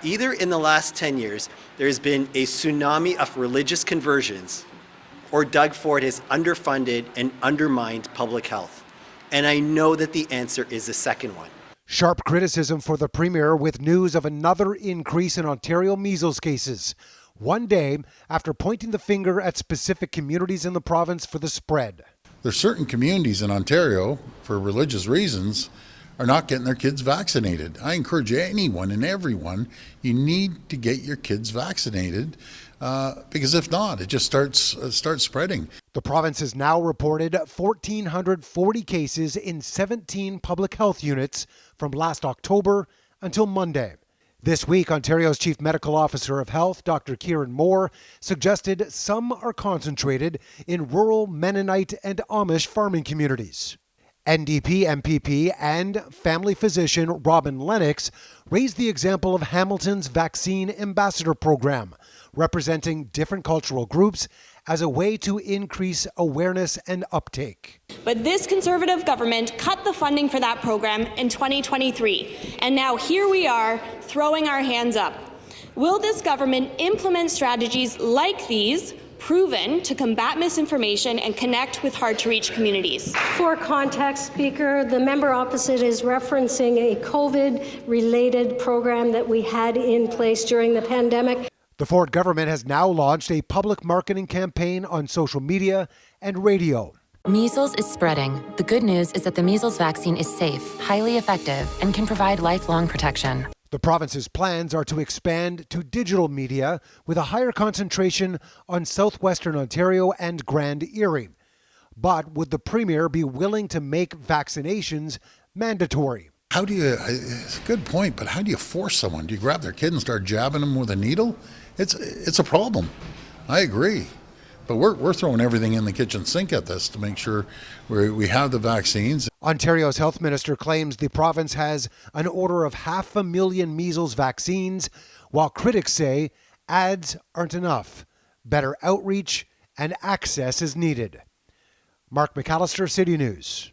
Either in the last 10 years, there has been a tsunami of religious conversions, or Doug Ford has underfunded and undermined public health. And I know that the answer is the second one. Sharp criticism for the Premier with news of another increase in Ontario measles cases, one day after pointing the finger at specific communities in the province for the spread. There's certain communities in Ontario, for religious reasons, are not getting their kids vaccinated. I encourage anyone and everyone, you need to get your kids vaccinated because if not, it just starts spreading. The province has now reported 1,440 cases in 17 public health units from last October until Monday. This week, Ontario's Chief Medical Officer of Health, Dr. Kieran Moore, suggested some are concentrated in rural Mennonite and Amish farming communities. NDP MPP and family physician Robin Lennox raised the example of Hamilton's Vaccine Ambassador Program, representing different cultural groups as a way to increase awareness and uptake. But this Conservative government cut the funding for that program in 2023, and now here we are throwing our hands up. Will this government implement strategies like these, proven to combat misinformation and connect with hard-to-reach communities? For context, Speaker, the member opposite is referencing a COVID-related program that we had in place during the pandemic. The Ford government has now launched a public marketing campaign on social media and radio. Measles is spreading. The good news is that the measles vaccine is safe, highly effective, and can provide lifelong protection. The province's plans are to expand to digital media with a higher concentration on southwestern Ontario and Grand Erie. But would the Premier be willing to make vaccinations mandatory? It's a good point, but how do you force someone? Do you grab their kid and start jabbing them with a needle? It's a problem. I agree. But we're throwing everything in the kitchen sink at this to make sure we have the vaccines. Ontario's health minister claims the province has an order of 500,000 measles vaccines, while critics say ads aren't enough. Better outreach and access is needed. Mark McAllister, City News.